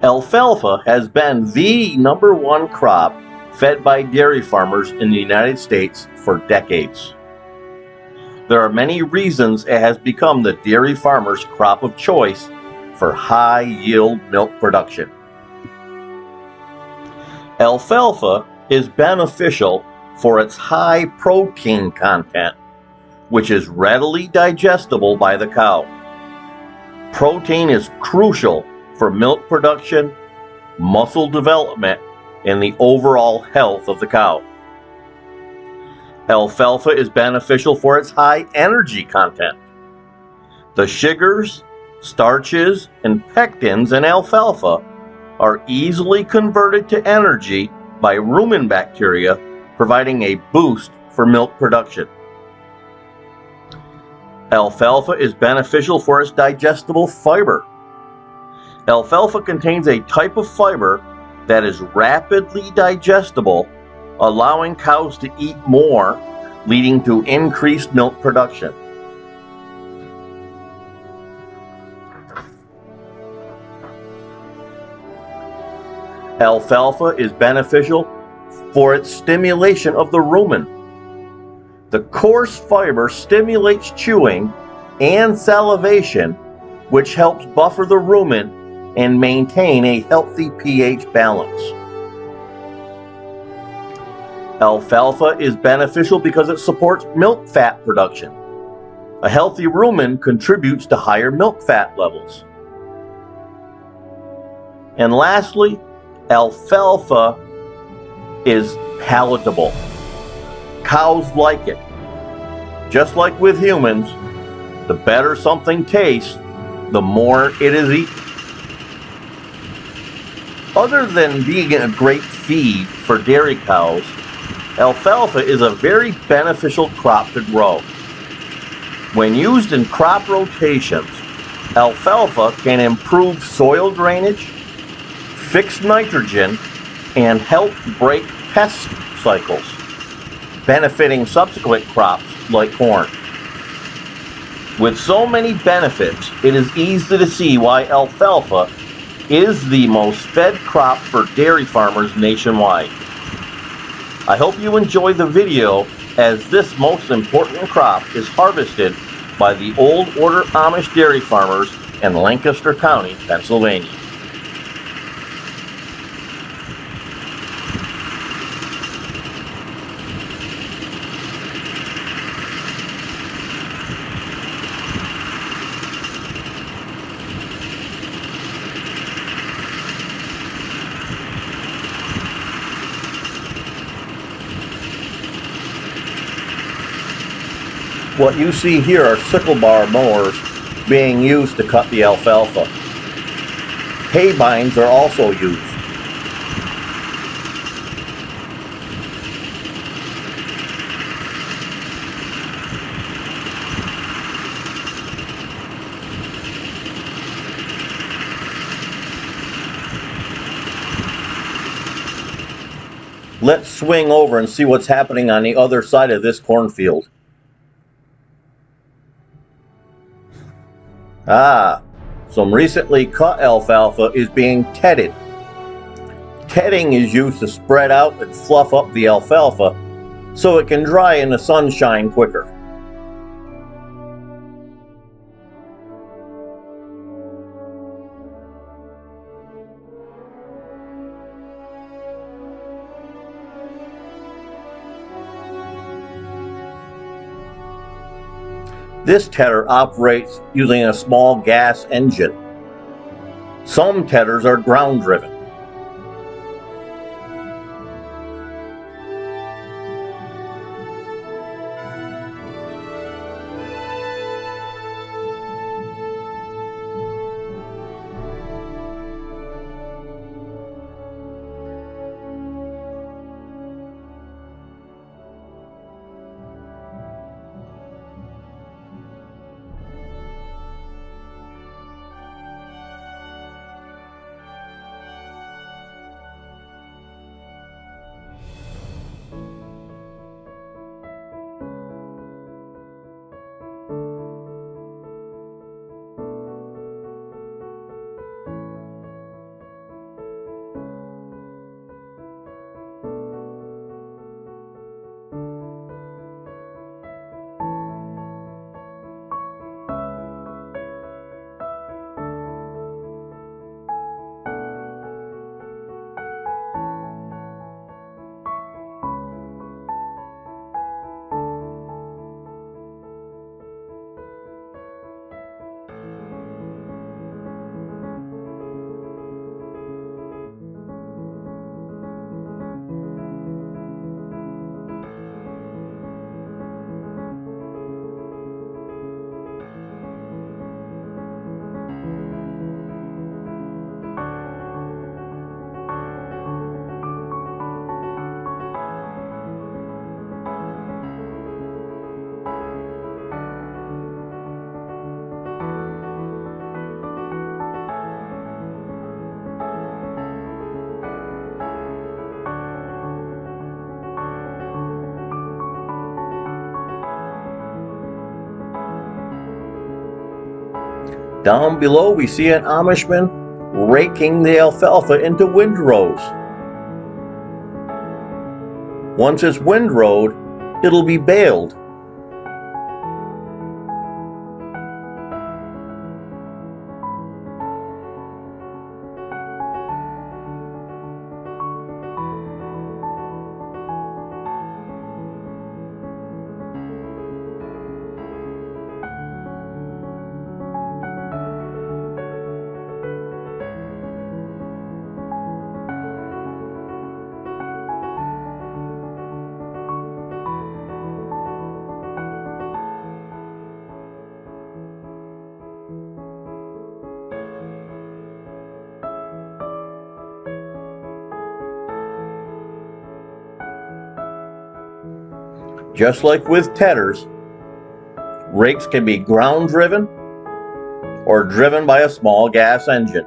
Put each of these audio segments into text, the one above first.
Alfalfa has been the #1 crop fed by dairy farmers in the United States for decades. There are many reasons it has become the dairy farmer's crop of choice for high-yield milk production. Alfalfa is beneficial for its high protein content, which is readily digestible by the cow. Protein is crucial for milk production, muscle development, and the overall health of the cow. Alfalfa is beneficial for its high energy content. The sugars, starches, and pectins in alfalfa are easily converted to energy by rumen bacteria, providing a boost for milk production. Alfalfa is beneficial for its digestible fiber. Alfalfa contains a type of fiber that is rapidly digestible, allowing cows to eat more, leading to increased milk production. Alfalfa is beneficial for its stimulation of the rumen. The coarse fiber stimulates chewing and salivation, which helps buffer the rumen and maintain a healthy pH balance. Alfalfa is beneficial because it supports milk fat production. A healthy rumen contributes to higher milk fat levels. And lastly, alfalfa is palatable. Cows like it. Just like with humans, the better something tastes, the more it is eaten. Other than being a great feed for dairy cows, alfalfa is a very beneficial crop to grow. When used in crop rotations, alfalfa can improve soil drainage, fix nitrogen, and help break pest cycles, benefiting subsequent crops like corn. With so many benefits, it is easy to see why alfalfa is the most fed crop for dairy farmers nationwide. I hope you enjoy the video, as this most important crop is harvested by the Old Order Amish dairy farmers in Lancaster County, Pennsylvania. What you see here are sickle bar mowers being used to cut the alfalfa. Hay binds are also used. Let's swing over and see what's happening on the other side of this cornfield. Some recently cut alfalfa is being tedded. Tedding is used to spread out and fluff up the alfalfa so it can dry in the sunshine quicker. This tedder operates using a small gas engine. Some tedders are ground driven. Down below we see an Amishman raking the alfalfa into windrows. Once it's windrowed, it'll be baled. Just like with tedders, rakes can be ground driven or driven by a small gas engine.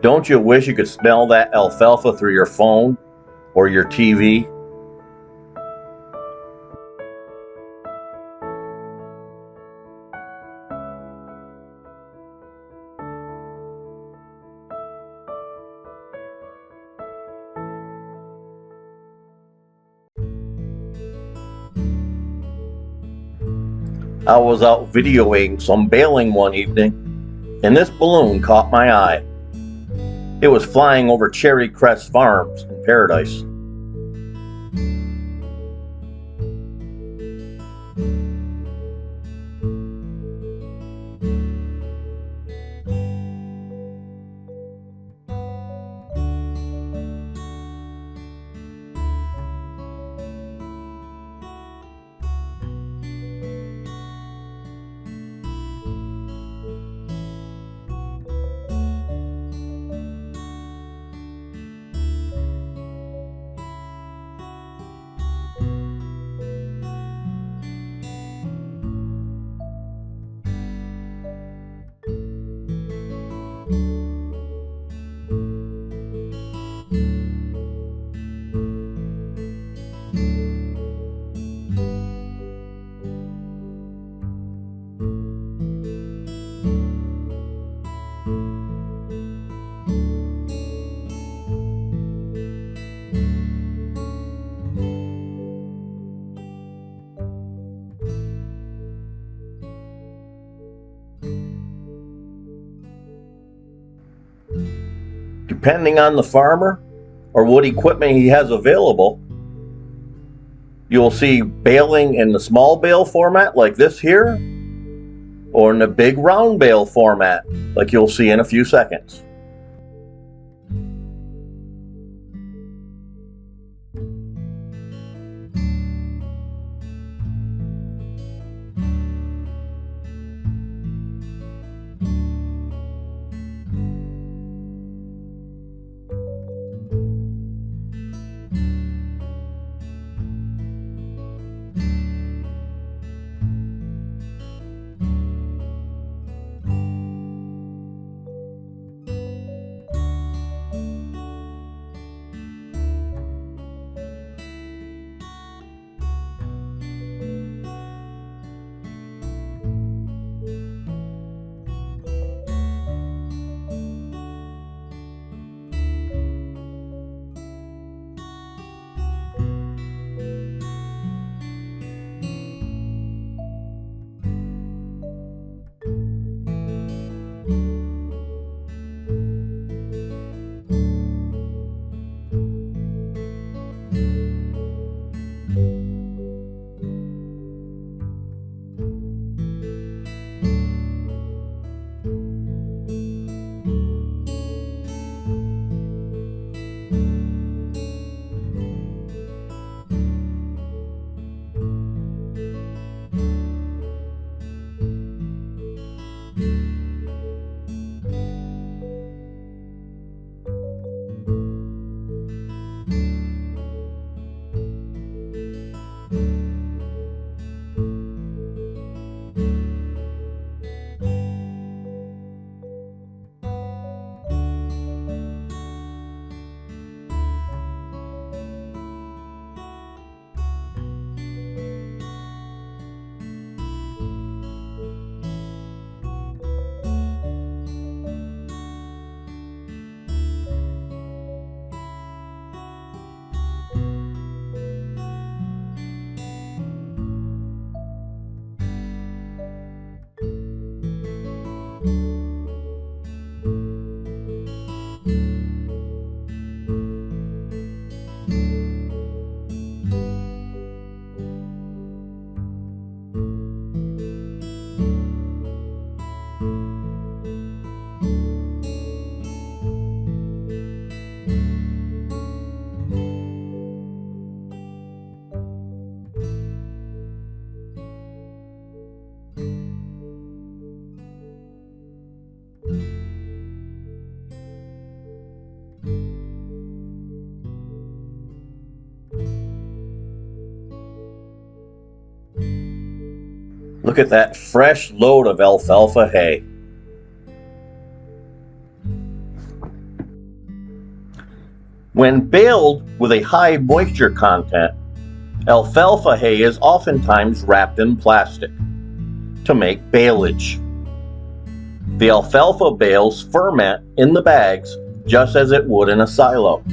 Don't you wish you could smell that alfalfa through your phone or your TV? I was out videoing some baling one evening, and this balloon caught my eye. It was flying over Cherry Crest Farms in Paradise. Depending on the farmer or what equipment he has available, you'll see baling in the small bale format like this here, or in the big round bale format like you'll see in a few seconds. Look at that fresh load of alfalfa hay. When baled with a high moisture content, alfalfa hay is oftentimes wrapped in plastic to make baleage. The alfalfa bales ferment in the bags just as it would in a silo.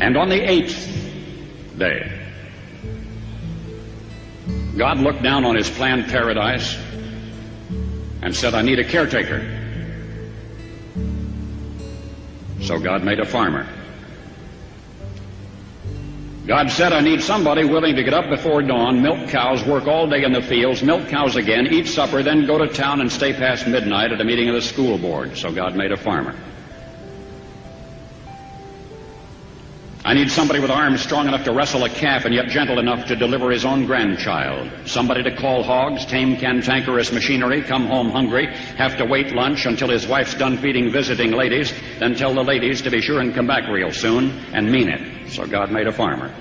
And on the 8th day, God looked down on his planned paradise and said, I need a caretaker. So God made a farmer. God said, I need somebody willing to get up before dawn, milk cows, work all day in the fields, milk cows again, eat supper, then go to town and stay past midnight at a meeting of the school board. So God made a farmer. I need somebody with arms strong enough to wrestle a calf and yet gentle enough to deliver his own grandchild. Somebody to call hogs, tame cantankerous machinery, come home hungry, have to wait lunch until his wife's done feeding visiting ladies, then tell the ladies to be sure and come back real soon and mean it. So God made a farmer.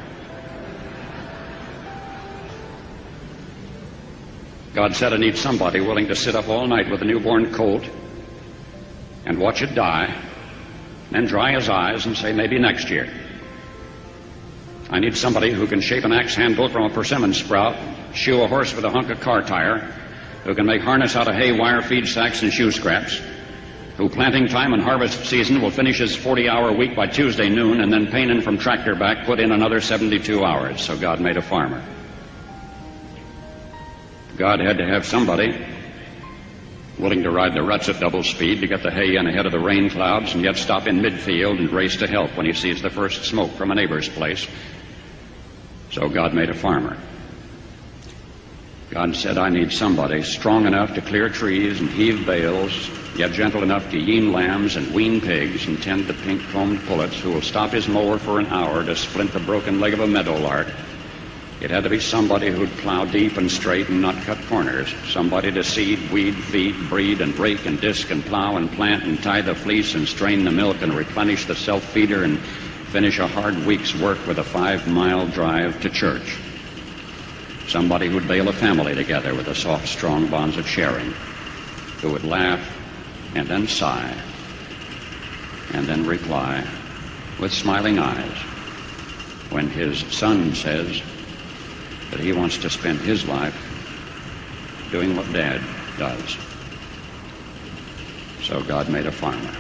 God said, I need somebody willing to sit up all night with a newborn colt and watch it die, then dry his eyes and say, maybe next year. I need somebody who can shape an axe handle from a persimmon sprout, shoe a horse with a hunk of car tire, who can make harness out of hay, wire, feed sacks, and shoe scraps, who planting time and harvest season will finish his 40-hour week by Tuesday noon, and then painin' from tractor back put in another 72 hours. So God made a farmer. God had to have somebody willing to ride the ruts at double speed to get the hay in ahead of the rain clouds and yet stop in midfield and race to help when he sees the first smoke from a neighbor's place. So God made a farmer. God said, I need somebody strong enough to clear trees and heave bales, yet gentle enough to yean lambs and wean pigs and tend the pink-combed pullets, who will stop his mower for an hour to splint the broken leg of a meadowlark. It had to be somebody who'd plow deep and straight and not cut corners. Somebody to seed, weed, feed, breed, and rake and disc and plow and plant and tie the fleece and strain the milk and replenish the self-feeder and finish a hard week's work with a 5-mile drive to church. Somebody who'd bale a family together with the soft, strong bonds of sharing, who would laugh and then sigh and then reply with smiling eyes when his son says that he wants to spend his life doing what Dad does. So God made a farmer.